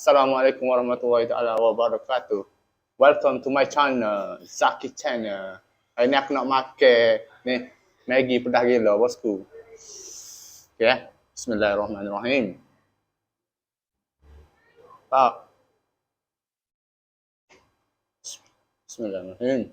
Assalamualaikum warahmatullahi taala wabarakatuh. Welcome to my channel, Zaki Channel. Hari ni aku nak makan ni Maggi pedas gila bosku. Okay, bismillahirrahmanirrahim. Tak. Bismillahirrahmanirrahim.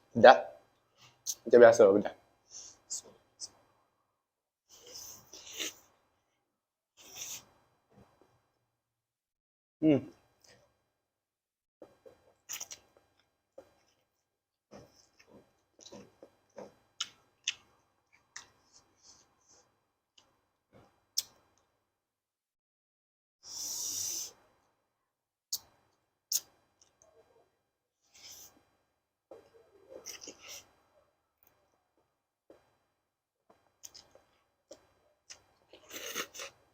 Pedas. Macam biasa pedas. Hmm.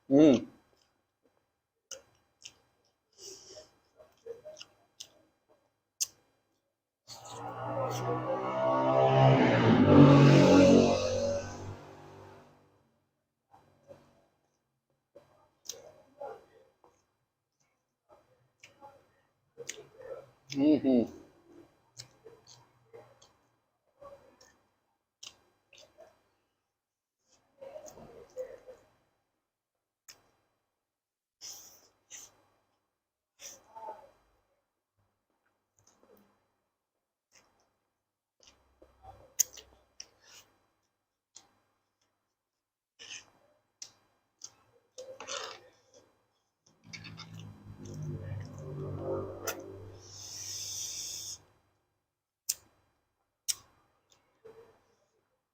Hmm. Hmm.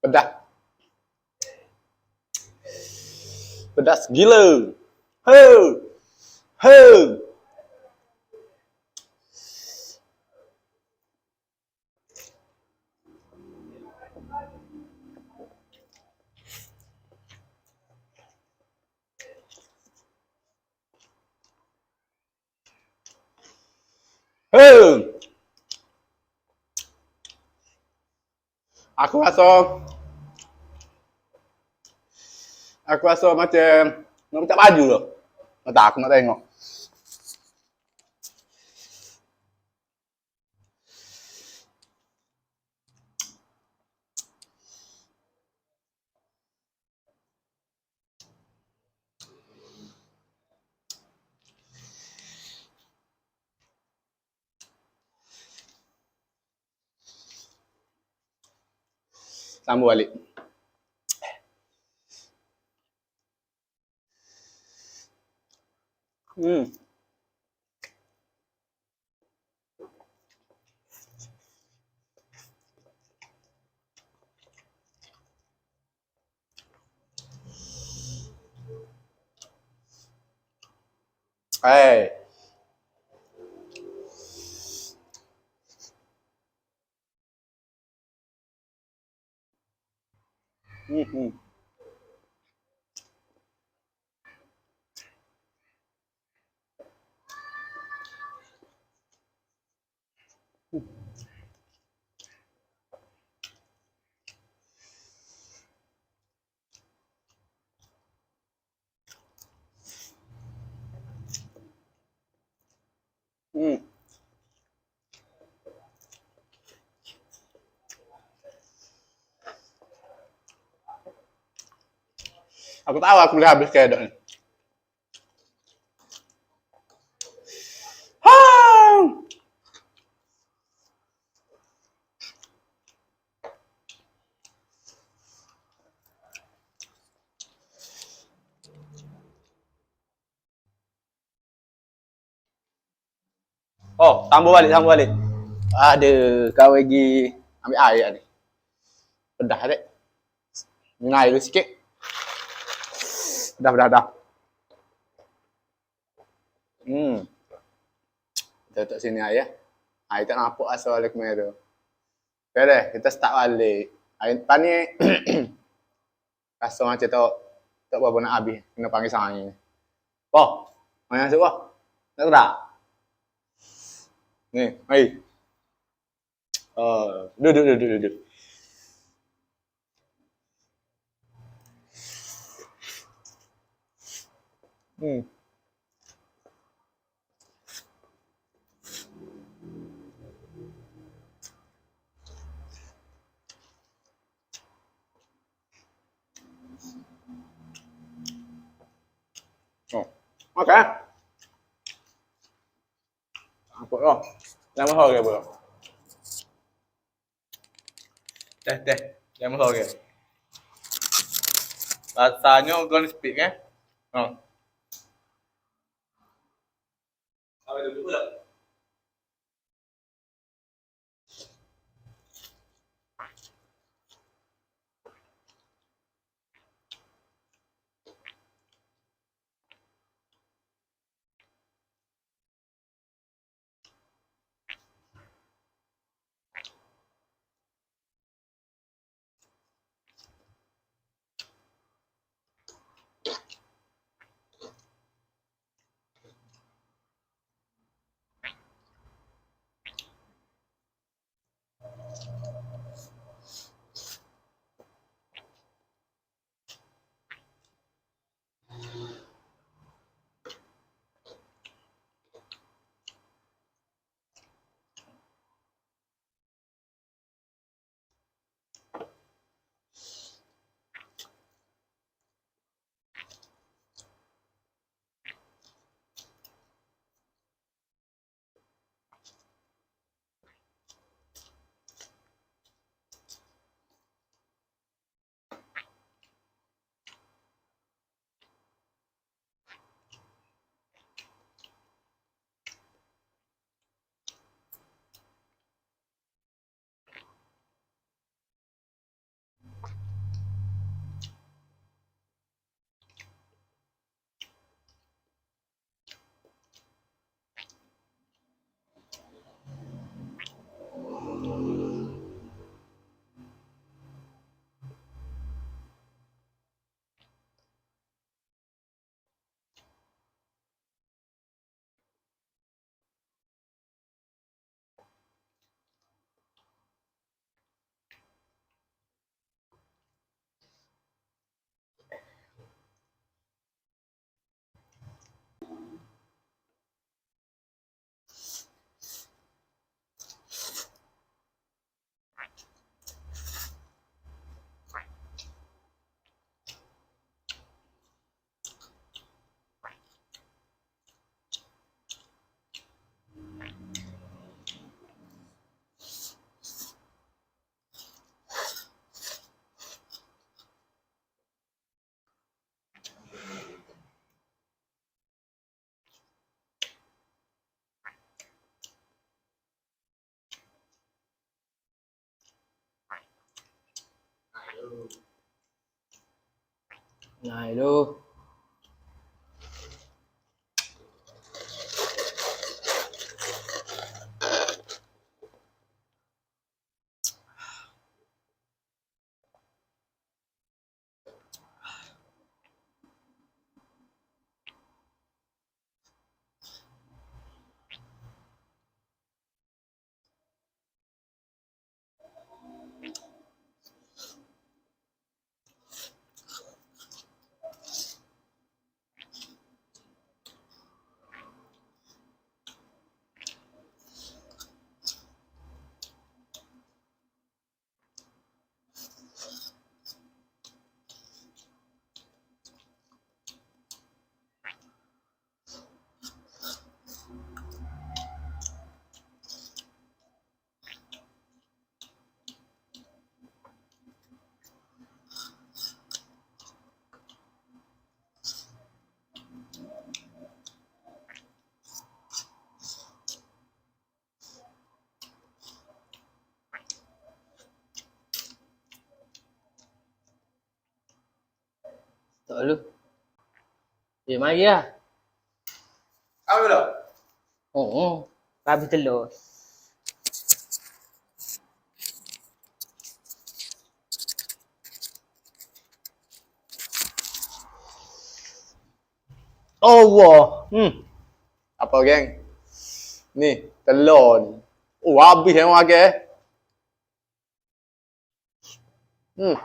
Pedas. Pedas gila. Ho. Ho. Ho. Aku rasa macam nak minta baju loh. Tak, aku nak tengok. Sambung balik. Hmm. Hey. Hmm. Hmm. Aku tahu aku boleh habis kedok ni. Oh, sambung balik. Aduh, kau lagi ambil air ni. Pedas dek. Minum air dulu sikit. Dah. Hmm. Kita letak sini air ya. Air tak nampak asal oleh kamera. Okay deh, kita start balik. Air depan ni rasa macam tak berapa nak habis. Kena panggil sangat ni. Oh, mana masuk wah? Tak gerak? Ni, mari. Duduk. Hmm. Oh. Makan. Apa dah? Jangan mahal ke apa? Teh. Jangan mahal ke? Rasanya gonna speak eh. Ha. Apa duduk pula? Này luôn. Tội luôn. Gì mai kia? Apa dah? Oo. Babi telur. Allah. Apa geng? Ni, telur ni. Oh, habis yang makan. Hmm.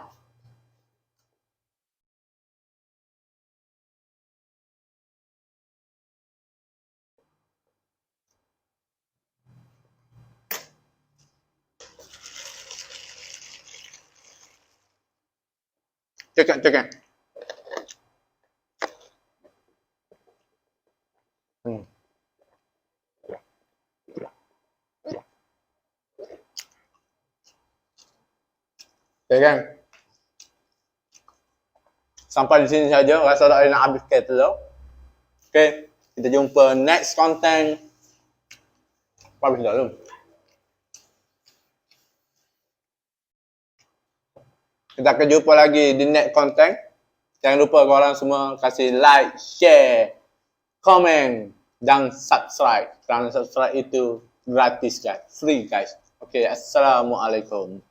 Cekak. Hmm. Okay kan? Sampai di sini saja. Rasa tak ada nak habiskan telur. Okay. Kita jumpa next content. Habis dah belum? Kita akan jumpa lagi di next content. Jangan lupa korang semua kasih like, share, komen dan subscribe. Kerana subscribe itu gratis guys. Free guys. Okay. Assalamualaikum.